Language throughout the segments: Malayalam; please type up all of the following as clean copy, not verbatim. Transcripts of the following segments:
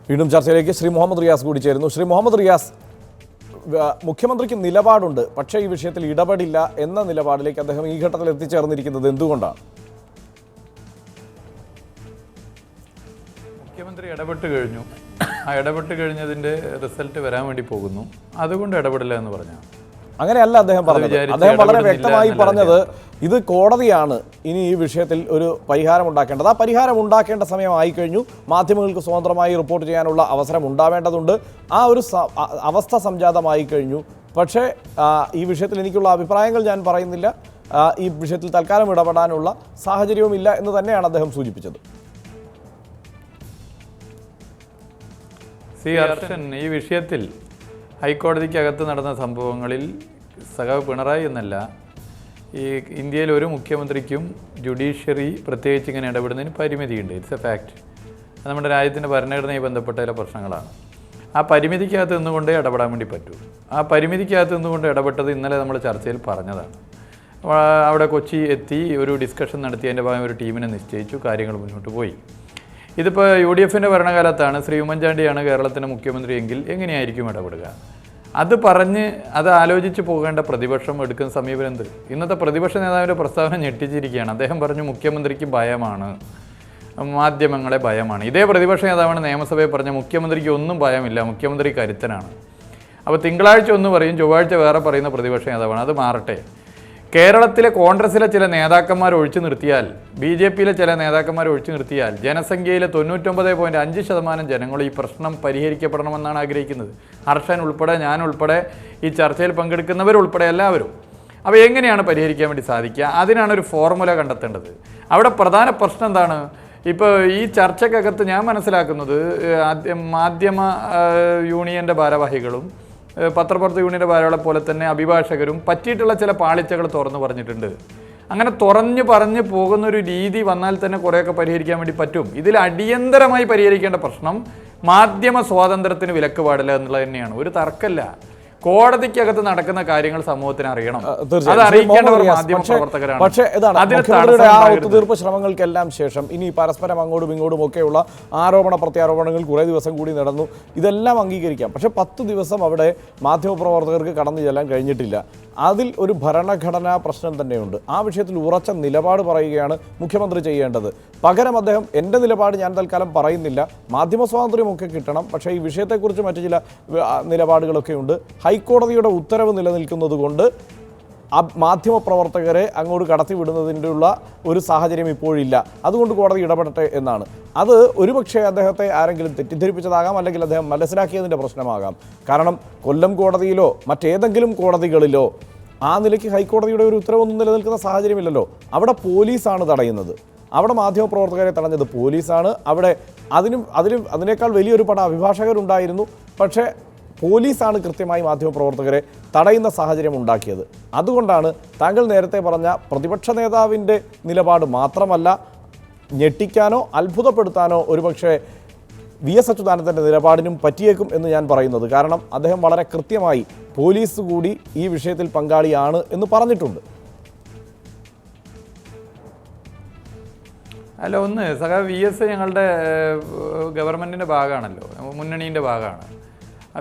വീണ്ടും ചർച്ചയിലേക്ക് ശ്രീ മുഹമ്മദ് റിയാസ് കൂടി ചേരുന്നു. ശ്രീ മുഹമ്മദ് റിയാസ്, മുഖ്യമന്ത്രിക്ക് നിലപാടുണ്ട്, പക്ഷേ ഈ വിഷയത്തിൽ ഇടപെടില്ല എന്ന നിലപാടിലേക്ക് അദ്ദേഹം ഈ ഘട്ടത്തിൽ എത്തിച്ചേർന്നിരിക്കുന്നത് എന്തുകൊണ്ടാണ്? മുഖ്യമന്ത്രി ഇടപെട്ട് കഴിഞ്ഞു. ആ ഇടപെട്ട് കഴിഞ്ഞതിൻ്റെ റിസൾട്ട് വരാൻ വേണ്ടി പോകുന്നു, അതുകൊണ്ട് ഇടപെടില്ല എന്ന് പറഞ്ഞു. അങ്ങനെയല്ല അദ്ദേഹം പറഞ്ഞത്. അദ്ദേഹം വളരെ വ്യക്തമായി പറഞ്ഞത് ഇത് കോടതിയാണ് ഇനി ഈ വിഷയത്തിൽ ഒരു പരിഹാരം ഉണ്ടാക്കേണ്ടത്. ആ പരിഹാരം ഉണ്ടാക്കേണ്ട സമയമായി കഴിഞ്ഞു. മാധ്യമങ്ങൾക്ക് സ്വതന്ത്രമായി റിപ്പോർട്ട് ചെയ്യാനുള്ള അവസരം ഉണ്ടാവേണ്ടതുണ്ട്. ആ ഒരു അവസ്ഥ സംജാതമായി കഴിഞ്ഞു. പക്ഷേ ഈ വിഷയത്തിൽ എനിക്കുള്ള അഭിപ്രായങ്ങൾ ഞാൻ പറയുന്നില്ല. ഈ വിഷയത്തിൽ തൽക്കാലം ഇടപെടാനുള്ള സാഹചര്യവുമില്ല എന്ന് തന്നെയാണ് അദ്ദേഹം സൂചിപ്പിച്ചത്. ഈ വിഷയത്തിൽ ഹൈക്കോടതിക്കകത്ത് നടന്ന സംഭവങ്ങളിൽ സഖാവ് പിണറായി എന്നല്ല, ഈ ഇന്ത്യയിൽ ഒരു മുഖ്യമന്ത്രിക്കും ജുഡീഷ്യറി പ്രത്യേകിച്ച് ഇങ്ങനെ ഇടപെടുന്നതിന് പരിമിതിയുണ്ട്. It's a fact. അത് നമ്മുടെ രാജ്യത്തിൻ്റെ ഭരണഘടനയുമായി ബന്ധപ്പെട്ട ചില പ്രശ്നങ്ങളാണ്. ആ പരിമിതിക്കകത്ത് നിന്നുകൊണ്ടേ ഇടപെടാൻ വേണ്ടി പറ്റൂ. ആ പരിമിതിക്കകത്ത് നിന്നുകൊണ്ട് ഇടപെട്ടത് ഇന്നലെ നമ്മൾ ചർച്ചയിൽ പറഞ്ഞതാണ്. അവിടെ കൊച്ചി എത്തി ഒരു ഡിസ്കഷൻ നടത്തി അതിൻ്റെ ഭാഗം ഒരു ടീമിനെ നിശ്ചയിച്ചു, കാര്യങ്ങൾ മുന്നോട്ട് പോയി. ഇതിപ്പോൾ UDFൻ്റെ ഭരണകാലത്താണ്. ശ്രീ ഉമ്മൻചാണ്ടിയാണ് കേരളത്തിൻ്റെ മുഖ്യമന്ത്രി എങ്കിൽ എങ്ങനെയായിരിക്കും ഇടപെടുക? അത് പറഞ്ഞ് അത് ആലോചിച്ച് പോകേണ്ട പ്രതിപക്ഷം എടുക്കുന്ന സമീപനം എന്ത്? ഇന്നത്തെ പ്രതിപക്ഷ നേതാവിൻ്റെ പ്രസ്താവന ഞെട്ടിച്ചിരിക്കുകയാണ്. അദ്ദേഹം പറഞ്ഞു മുഖ്യമന്ത്രിക്ക് ഭയമാണ്, മാധ്യമങ്ങളെ ഭയമാണ്. ഇതേ പ്രതിപക്ഷ നേതാവാണ് നിയമസഭയിൽ പറഞ്ഞ മുഖ്യമന്ത്രിക്ക് ഒന്നും ഭയമില്ല, മുഖ്യമന്ത്രി കരുത്തനാണ്. അപ്പോൾ തിങ്കളാഴ്ച ഒന്ന് പറയും, ചൊവ്വാഴ്ച വേറെ പറയുന്ന പ്രതിപക്ഷ നേതാവാണ്. അത് മാറട്ടെ. കേരളത്തിലെ കോൺഗ്രസിലെ ചില നേതാക്കന്മാർ ഒഴിച്ചു നിർത്തിയാൽ, BJPയിലെ ചില നേതാക്കന്മാർ ഒഴിച്ചു നിർത്തിയാൽ ജനസംഖ്യയിലെ 99.5% ജനങ്ങൾ ഈ പ്രശ്നം പരിഹരിക്കപ്പെടണമെന്നാണ് ആഗ്രഹിക്കുന്നത്. ഹർഷൻ ഉൾപ്പെടെ, ഞാൻ ഉൾപ്പെടെ, ഈ ചർച്ചയിൽ പങ്കെടുക്കുന്നവരുൾപ്പെടെ എല്ലാവരും. അപ്പോൾ എങ്ങനെയാണ് പരിഹരിക്കാൻ വേണ്ടി സാധിക്കുക? അതിനാണ് ഒരു ഫോർമുല കണ്ടെത്തേണ്ടത്. അവിടെ പ്രധാന പ്രശ്നം എന്താണ്? ഇപ്പോൾ ഈ ചർച്ചക്കകത്ത് ഞാൻ മനസ്സിലാക്കുന്നത് മാധ്യമ യൂണിയൻ്റെ ഭാരവാഹികളും പത്രപ്രവർത്തക യൂണിയൻ്റെ ഭാരവാഹികളെ പോലെ തന്നെ അഭിഭാഷകരും പറ്റിയിട്ടുള്ള ചില പാളിച്ചകൾ തുറന്നു പറഞ്ഞിട്ടുണ്ട്. അങ്ങനെ പറഞ്ഞു പോകുന്നൊരു രീതി വന്നാൽ തന്നെ കുറേയൊക്കെ പരിഹരിക്കാൻ വേണ്ടി പറ്റും. ഇതിൽ അടിയന്തരമായി പരിഹരിക്കേണ്ട പ്രശ്നം മാധ്യമ സ്വാതന്ത്ര്യത്തിന് വിലക്ക് പാടില്ല എന്നുള്ളത് തന്നെയാണ്. ഒരു തർക്കമില്ല. കോടതിക്കകത്ത് നടക്കുന്ന കാര്യങ്ങൾ സമൂഹത്തിന് അറിയണം. അത് അറിയിക്കേണ്ടവർ മാധ്യമ പ്രവർത്തകരാണ്. പക്ഷേ ഒത്തുതീർപ്പ് ശ്രമങ്ങൾക്കെല്ലാം ശേഷം ഇനി പരസ്പരം അങ്ങോട്ടും ഇങ്ങോട്ടും ഒക്കെയുള്ള ആരോപണ പ്രത്യാരോപണങ്ങൾ കുറേ ദിവസം കൂടി നടന്നു. ഇതെല്ലാം അംഗീകരിക്കാം. പക്ഷേ 10 ദിവസം അവിടെ മാധ്യമപ്രവർത്തകർക്ക് കടന്നു ചെല്ലാൻ കഴിഞ്ഞിട്ടില്ല. അതിൽ ഒരു ഭരണഘടനാ പ്രശ്നം തന്നെയുണ്ട്. ആ വിഷയത്തിൽ ഉറച്ച നിലപാട് പറയുകയാണ് മുഖ്യമന്ത്രി ചെയ്യേണ്ടത്. പകരം അദ്ദേഹം എൻ്റെ നിലപാട് ഞാൻ തൽക്കാലം പറയുന്നില്ല, മാധ്യമ സ്വാതന്ത്ര്യമൊക്കെ കിട്ടണം, പക്ഷേ ഈ വിഷയത്തെക്കുറിച്ച് മറ്റു ചില നിലപാടുകളൊക്കെ ഉണ്ട്. ഹൈക്കോടതിയുടെ ഉത്തരവ് നിലനിൽക്കുന്നത് കൊണ്ട് മാധ്യമപ്രവർത്തകരെ അങ്ങോട്ട് കടത്തിവിടുന്നതിൻ്റെ ഉള്ള ഒരു സാഹചര്യം ഇപ്പോഴില്ല. അതുകൊണ്ട് കോടതി ഇടപെടട്ടെ എന്നാണ്. അത് ഒരുപക്ഷെ അദ്ദേഹത്തെ ആരെങ്കിലും തെറ്റിദ്ധരിപ്പിച്ചതാകാം, അല്ലെങ്കിൽ അദ്ദേഹം മനസ്സിലാക്കിയതിൻ്റെ പ്രശ്നമാകാം. കാരണം കൊല്ലം കോടതിയിലോ മറ്റേതെങ്കിലും കോടതികളിലോ ആ നിലയ്ക്ക് ഹൈക്കോടതിയുടെ ഒരു ഉത്തരവൊന്നും നിലനിൽക്കുന്ന സാഹചര്യമില്ലല്ലോ. അവിടെ പോലീസാണ് തടയുന്നത്. അവിടെ മാധ്യമപ്രവർത്തകരെ തടഞ്ഞത് പോലീസാണ്. അവിടെ അതിനേക്കാൾ വലിയൊരു പട അഭിഭാഷകരുണ്ടായിരുന്നു. പക്ഷേ പോലീസാണ് കൃത്യമായി മാധ്യമപ്രവർത്തകരെ തടയുന്ന സാഹചര്യം ഉണ്ടാക്കിയത്. അതുകൊണ്ടാണ് താങ്കൾ നേരത്തെ പറഞ്ഞ പ്രതിപക്ഷ നേതാവിൻ്റെ നിലപാട് മാത്രമല്ല, ഞെട്ടിക്കാനോ അത്ഭുതപ്പെടുത്താനോ ഒരുപക്ഷെ VS അച്യുതാനന്ദൻ്റെ നിലപാടിനും പറ്റിയേക്കും എന്ന് ഞാൻ പറയുന്നത്. കാരണം അദ്ദേഹം വളരെ കൃത്യമായി പോലീസ് കൂടി ഈ വിഷയത്തിൽ പങ്കാളിയാണ് എന്ന് പറഞ്ഞിട്ടുണ്ട്. അല്ല, ഒന്ന് VS ഞങ്ങളുടെ ഗവൺമെൻറ്റിൻ്റെ ഭാഗമാണല്ലോ, മുന്നണീൻ്റെ ഭാഗമാണ്.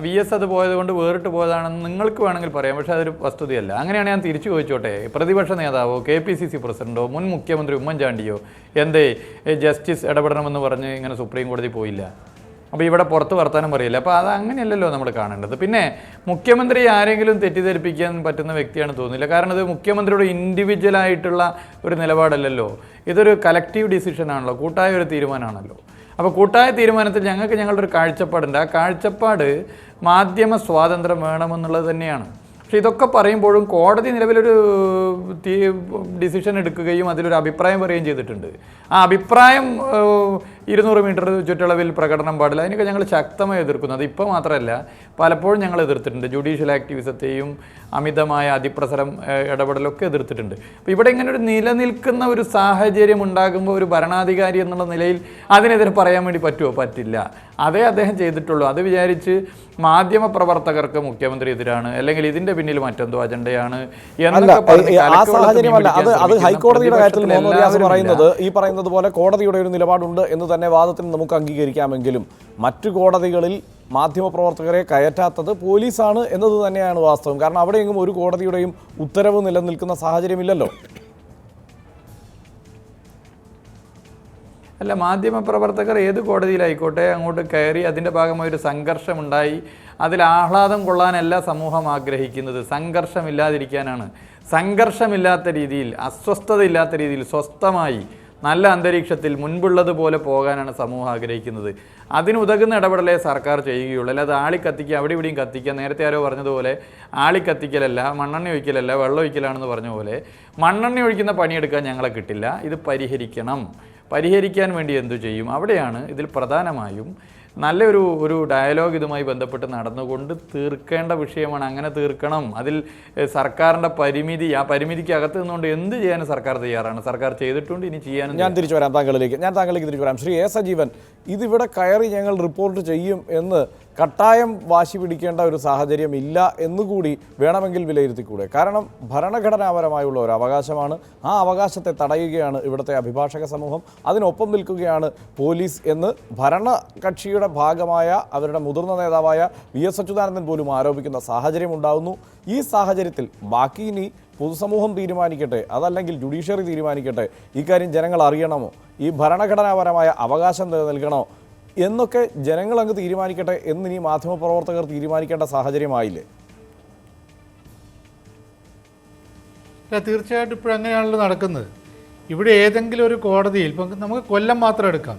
VS അത് പോയത് കൊണ്ട് വേറിട്ട് പോയതാണെന്ന് നിങ്ങൾക്ക് വേണമെങ്കിൽ പറയാം, പക്ഷേ അതൊരു വസ്തുതയല്ല. അങ്ങനെയാണ് ഞാൻ തിരിച്ചു ചോദിച്ചോട്ടെ, പ്രതിപക്ഷ നേതാവോ KPCC പ്രസിഡന്റോ മുൻ മുഖ്യമന്ത്രി ഉമ്മൻചാണ്ടിയോ എന്തേ ജസ്റ്റിസ് ഇടപെടണമെന്ന് പറഞ്ഞ് ഇങ്ങനെ സുപ്രീം കോടതി പോയില്ല? അപ്പോൾ ഇവിടെ പുറത്ത് വർത്താനം പറയില്ല. അപ്പോൾ അത് അങ്ങനെയല്ലല്ലോ നമ്മൾ കാണേണ്ടത്. പിന്നെ മുഖ്യമന്ത്രി ആരെങ്കിലും തെറ്റിദ്ധരിപ്പിക്കാൻ പറ്റുന്ന വ്യക്തിയാണെന്ന് തോന്നുന്നില്ല. കാരണം ഇത് മുഖ്യമന്ത്രിയുടെ ഇൻഡിവിജ്വലായിട്ടുള്ള ഒരു നിലപാടല്ലല്ലോ, ഇതൊരു കലക്റ്റീവ് ഡിസിഷനാണല്ലോ, കൂട്ടായ ഒരു തീരുമാനമാണല്ലോ. അപ്പോൾ കൂട്ടായ തീരുമാനത്തിൽ ഞങ്ങൾക്ക് ഞങ്ങളുടെ ഒരു കാഴ്ചപ്പാടുണ്ട്. ആ കാഴ്ചപ്പാട് മാധ്യമ സ്വാതന്ത്ര്യം വേണമെന്നുള്ളത് തന്നെയാണ്. പക്ഷേ ഇതൊക്കെ പറയുമ്പോഴും കോടതി നിലവിലൊരു ഡിസിഷൻ എടുക്കുകയും അതിലൊരു അഭിപ്രായം പറയുകയും ചെയ്തിട്ടുണ്ട്. ആ അഭിപ്രായം 200 മീറ്റർ ചുറ്റളവിൽ പ്രകടനം പാടില്ല. അതിനൊക്കെ ഞങ്ങൾ ശക്തമായി എതിർക്കുന്നു. അത് ഇപ്പോൾ മാത്രമല്ല, പലപ്പോഴും ഞങ്ങൾ എതിർത്തിട്ടുണ്ട്. ജുഡീഷ്യൽ ആക്ടിവിസത്തെയും അമിതമായ അതിപ്രസരം ഇടപെടലൊക്കെ എതിർത്തിട്ടുണ്ട്. അപ്പോൾ ഇവിടെ ഇങ്ങനെ ഒരു നിലനിൽക്കുന്ന ഒരു സാഹചര്യം ഉണ്ടാകുമ്പോൾ ഒരു ഭരണാധികാരി എന്നുള്ള നിലയിൽ അതിനെതിരെ പറയാൻ വേണ്ടി പറ്റുമോ? പറ്റില്ല. അതേ അദ്ദേഹം ചെയ്തിട്ടുള്ളൂ. അത് വിചാരിച്ച് മാധ്യമ പ്രവർത്തകർക്ക് മുഖ്യമന്ത്രി എതിരാണ്, അല്ലെങ്കിൽ ഇതിന്റെ പിന്നിൽ മറ്റെന്തോ അജണ്ടയാണ് അത് ഹൈക്കോടതിയുടെ കാര്യത്തിൽ മുഹമ്മദ് റിയാസ് പറയുന്നത് ഈ പറയുന്നത് പോലെ കോടതിയുടെ ഒരു നിലപാടുണ്ട് എന്ന് തന്നെ വാദത്തിന് നമുക്ക് അംഗീകരിക്കാമെങ്കിലും മറ്റു കോടതികളിൽ മാധ്യമപ്രവർത്തകരെ കയറ്റാത്തത് പോലീസാണ് എന്നത് തന്നെയാണ് വാസ്തവം. കാരണം അവിടെയെങ്കിലും ഒരു കോടതിയുടെയും ഉത്തരവ് നിലനിൽക്കുന്ന സാഹചര്യമില്ലല്ലോ. അല്ല, മാധ്യമപ്രവർത്തകർ ഏത് കോടതിയിലായിക്കോട്ടെ അങ്ങോട്ട് കയറി അതിൻ്റെ ഭാഗമായി ഒരു സംഘർഷമുണ്ടായി അതിൽ ആഹ്ലാദം കൊള്ളാനല്ല സമൂഹം ആഗ്രഹിക്കുന്നത്, സംഘർഷമില്ലാതിരിക്കാനാണ്. സംഘർഷമില്ലാത്ത രീതിയിൽ, അസ്വസ്ഥതയില്ലാത്ത രീതിയിൽ, സ്വസ്ഥമായി നല്ല അന്തരീക്ഷത്തിൽ മുൻപുള്ളതുപോലെ പോകാനാണ് സമൂഹം ആഗ്രഹിക്കുന്നത്. അതിനുതകുന്ന ഇടപെടലേ സർക്കാർ ചെയ്യുകയുള്ളൂ. അല്ലാതെ ആളിക്കത്തിക്കുക, അവിടെ ഇവിടെയും കത്തിക്കുക. നേരത്തെ ആരോ പറഞ്ഞതുപോലെ ആളിക്കത്തിക്കലല്ല, മണ്ണെണ്ണ ഒഴിക്കലല്ല, വെള്ളം ഒഴിക്കലാണെന്ന് പറഞ്ഞ പോലെ മണ്ണെണ്ണ ഒഴിക്കുന്ന പണിയെടുക്കാൻ ഞങ്ങളെ കിട്ടില്ല. ഇത് പരിഹരിക്കണം. പരിഹരിക്കാൻ വേണ്ടി എന്തു ചെയ്യും? അവിടെയാണ് ഇതിൽ പ്രധാനമായും നല്ലൊരു ഡയലോഗ് ഇതുമായി ബന്ധപ്പെട്ട് നടന്നുകൊണ്ട് തീർക്കേണ്ട വിഷയമാണ്. അങ്ങനെ തീർക്കണം. അതിൽ സർക്കാരിൻ്റെ പരിമിതി, ആ പരിമിതിക്ക് അകത്ത് നിന്നുകൊണ്ട് എന്ത് ചെയ്യാനും സർക്കാർ തയ്യാറാണ്. സർക്കാർ ചെയ്തിട്ടുണ്ട്, ഇനി ചെയ്യാനും. ഞാൻ തിരിച്ചു വരാം താങ്കളിലേക്ക് തിരിച്ചു വരാം. ശ്രീ എ സജീവൻ, ഇതിവിടെ കയറി ഞങ്ങൾ റിപ്പോർട്ട് ചെയ്യും എന്ന് കട്ടായം വാശി പിടിക്കേണ്ട ഒരു സാഹചര്യം ഇല്ല എന്നുകൂടി വേണമെങ്കിൽ വിലയിരുത്തിക്കൂടെ? കാരണം ഭരണഘടനാപരമായുള്ള ഒരു അവകാശമാണ്. ആ അവകാശത്തെ തടയുകയാണ് ഇവിടുത്തെ അഭിഭാഷക സമൂഹം, അതിനൊപ്പം നിൽക്കുകയാണ് പോലീസ് എന്ന് ഭരണകക്ഷിയുടെ ഭാഗമായ അവരുടെ മുതിർന്ന നേതാവായ വി.എസ്. അച്യുതാനന്ദൻ പോലും ആരോപിക്കുന്ന സാഹചര്യം ഉണ്ടാകുന്നു. ഈ സാഹചര്യത്തിൽ ബാക്കി ഇനി പൊതുസമൂഹം തീരുമാനിക്കട്ടെ, അതല്ലെങ്കിൽ ജുഡീഷ്യറി തീരുമാനിക്കട്ടെ, ഇക്കാര്യം ജനങ്ങൾ അറിയണമോ, ഈ ഭരണഘടനാപരമായ അവകാശം നിലനിൽക്കണോ എന്നൊക്കെ ജനങ്ങൾ അങ്ങ് തീരുമാനിക്കട്ടെ എന്നിനി മാധ്യമപ്രവർത്തകർ തീരുമാനിക്കേണ്ട സാഹചര്യമായില്ലേ? തീർച്ചയായിട്ടും ഇപ്പോഴും അങ്ങനെയാണല്ലോ നടക്കുന്നത്. ഇവിടെ ഏതെങ്കിലും ഒരു കോടതിയിൽ, ഇപ്പം നമുക്ക് കൊല്ലം മാത്രം എടുക്കാം,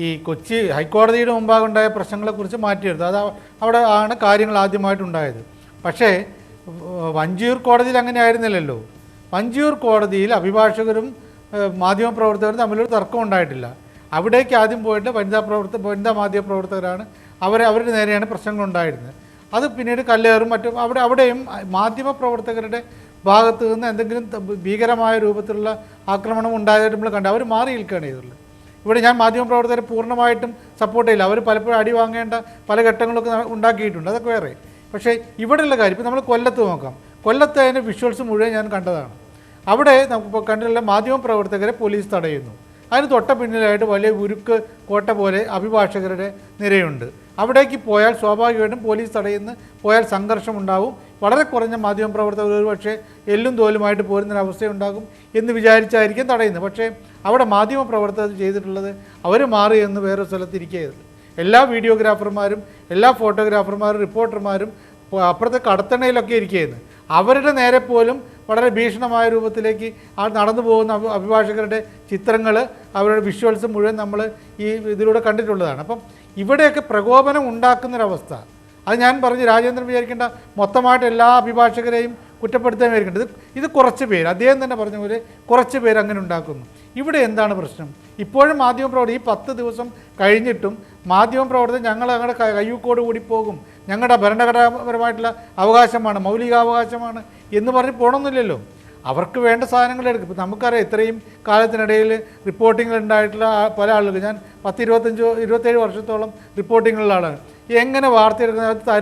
ഈ കൊച്ചി ഹൈക്കോടതിയുടെ മുമ്പാകുണ്ടായ പ്രശ്നങ്ങളെക്കുറിച്ച് മാറ്റിയെടുത്തു. അത് അവിടെ ആണ് കാര്യങ്ങൾ ആദ്യമായിട്ടുണ്ടായത്. പക്ഷേ വഞ്ചിയൂർ കോടതിയിൽ അങ്ങനെ ആയിരുന്നില്ലല്ലോ. വഞ്ചിയൂർ കോടതിയിൽ അഭിഭാഷകരും മാധ്യമപ്രവർത്തകരും തമ്മിലൊരു തർക്കം ഉണ്ടായിട്ടില്ല. അവിടേക്ക് ആദ്യം പോയിട്ട് വനിതാ മാധ്യമപ്രവർത്തകരാണ് അവരുടെ നേരെയാണ് പ്രശ്നങ്ങൾ ഉണ്ടായിരുന്നത്. അത് പിന്നീട് കല്ലേറും മറ്റും അവിടെയും മാധ്യമപ്രവർത്തകരുടെ ഭാഗത്ത് നിന്ന് എന്തെങ്കിലും ഭീകരമായ രൂപത്തിലുള്ള ആക്രമണം ഉണ്ടായതായിട്ട് നമ്മൾ കണ്ടു. അവർ മാറി നിൽക്കുകയാണ് ചെയ്തുള്ളത്. ഇവിടെ ഞാൻ മാധ്യമപ്രവർത്തകരെ പൂർണ്ണമായിട്ടും സപ്പോർട്ട് ചെയ്യില്ല. അവർ പലപ്പോഴും അടി വാങ്ങേണ്ട പല ഘട്ടങ്ങളൊക്കെ ഉണ്ടാക്കിയിട്ടുണ്ട്, അതൊക്കെ വേറെ. പക്ഷേ ഇവിടെയുള്ള കാര്യം, ഇപ്പോൾ നമ്മൾ കൊല്ലത്ത് നോക്കാം. കൊല്ലത്ത് അതിൻ്റെ വിഷ്വൽസ് മുഴുവൻ ഞാൻ കണ്ടതാണ്. അവിടെ നമുക്കിപ്പോൾ കണ്ടിട്ടുള്ള മാധ്യമപ്രവർത്തകരെ പോലീസ് തടയുന്നു. അതിന് തൊട്ട പിന്നിലായിട്ട് വലിയ ഉരുക്ക് കോട്ട പോലെ അഭിഭാഷകരുടെ നിരയുണ്ട്. അവിടേക്ക് പോയാൽ സ്വാഭാവികമായിട്ടും പോലീസ് പോയാൽ സംഘർഷം ഉണ്ടാവും. വളരെ കുറഞ്ഞ മാധ്യമപ്രവർത്തകർ ഒരു പക്ഷേ എല്ലും തോലുമായിട്ട് പോരുന്നൊരവസ്ഥയുണ്ടാകും എന്ന് വിചാരിച്ചായിരിക്കും തടയുന്നത്. പക്ഷേ അവിടെ മാധ്യമപ്രവർത്തകർ ചെയ്തിട്ടുള്ളത് അവർ മാറി എന്ന് വേറെ സ്ഥലത്തിരിക്കുകയത്. എല്ലാ വീഡിയോഗ്രാഫർമാരും എല്ലാ ഫോട്ടോഗ്രാഫർമാരും റിപ്പോർട്ടർമാരും അപ്പുറത്തെ കടത്തണയിലൊക്കെ ഇരിക്കുകയായിരുന്നു. അവരുടെ നേരെ പോലും വളരെ ഭീഷണമായ രൂപത്തിലേക്ക് നടന്നു പോകുന്ന അഭിഭാഷകരുടെ ചിത്രങ്ങൾ, അവരുടെ വിഷ്വൽസ് മുഴുവൻ നമ്മൾ ഈ ഇതിലൂടെ കണ്ടിട്ടുള്ളതാണ്. അപ്പം ഇവിടെയൊക്കെ പ്രകോപനം ഉണ്ടാക്കുന്നൊരവസ്ഥ. അത് ഞാൻ പറഞ്ഞു, രാജേന്ദ്രൻ വിചാരിക്കേണ്ട മൊത്തമായിട്ട് എല്ലാ അഭിഭാഷകരെയും കുറ്റപ്പെടുത്താൻ വിചാരിക്കേണ്ടത്. ഇത് കുറച്ച് പേര്, അദ്ദേഹം തന്നെ പറഞ്ഞ പോലെ കുറച്ച് പേര് അങ്ങനെ ഉണ്ടാക്കുന്നു. ഇവിടെ എന്താണ് പ്രശ്നം? ഇപ്പോഴും മാധ്യമപ്രവർത്തകർ ഈ 10 ദിവസം കഴിഞ്ഞിട്ടും മാധ്യമപ്രവർത്തകർ ഞങ്ങളുടെ കയ്യൂക്കോട് കൂടി പോകും, ഞങ്ങളുടെ ഭരണഘടനാപരമായിട്ടുള്ള അവകാശമാണ്, മൗലികാവകാശമാണ് എന്ന് പറഞ്ഞ് പോകണമെന്നില്ലല്ലോ. അവർക്ക് വേണ്ട സാധനങ്ങൾ എടുക്കും. ഇപ്പം നമുക്കറിയാം, ഇത്രയും കാലത്തിനിടയിൽ റിപ്പോർട്ടിങ്ങിൽ ഉണ്ടായിട്ടുള്ള പല ആളുകൾ, ഞാൻ 10-25-27 വർഷത്തോളം റിപ്പോർട്ടിങ്ങുള്ള ആളാണ്. എങ്ങനെ വാർത്തയെടുക്കുന്നത്